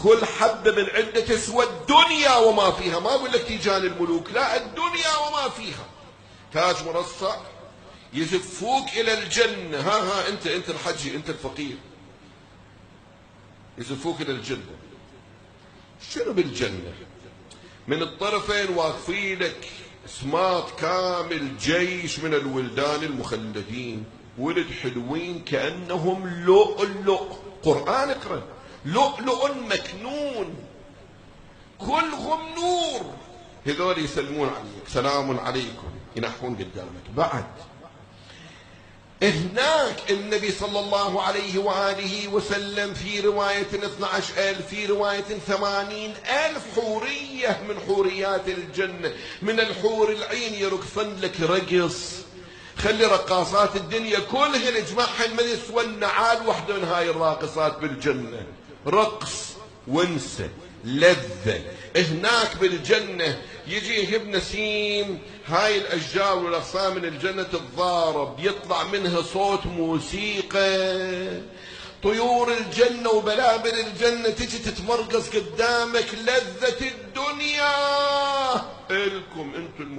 كل حبة من عنده تسوى الدنيا وما فيها. ما أقول لك تيجان الملوك، لا، الدنيا وما فيها. تاج مرصع يزفوك إلى الجنة. ها أنت الحجي، أنت الفقير، يزفوك إلى الجنة. شنو بالجنة؟ من الطرفين واقفين لك سماط كامل، جيش من الولدان المخلدين، ولد حلوين كأنهم لؤلؤ. قرآن اقرأ، لؤلؤ مكنون كلهم نور. هذول يسلمون عليك، سلام عليكم، ينحون قدامك. بعد هناك النبي صلى الله عليه وآله وسلم في رواية 12,000، في رواية 80,000 حورية من حوريات الجنة، من الحور العين يرقصن لك رقص. خلي رقاصات الدنيا كلها نجمعهن ما يسوى النعال وحده من هاي الراقصات بالجنة. رقص ونسة لذة. هناك بالجنة يجي يهب نسيم، هاي الأشجار والأغصان من الجنة تتضارب، يطلع منها صوت موسيقى. طيور الجنة وبلابل الجنة تجي تتمرقص قدامك. لذة الدنيا إلكم انتم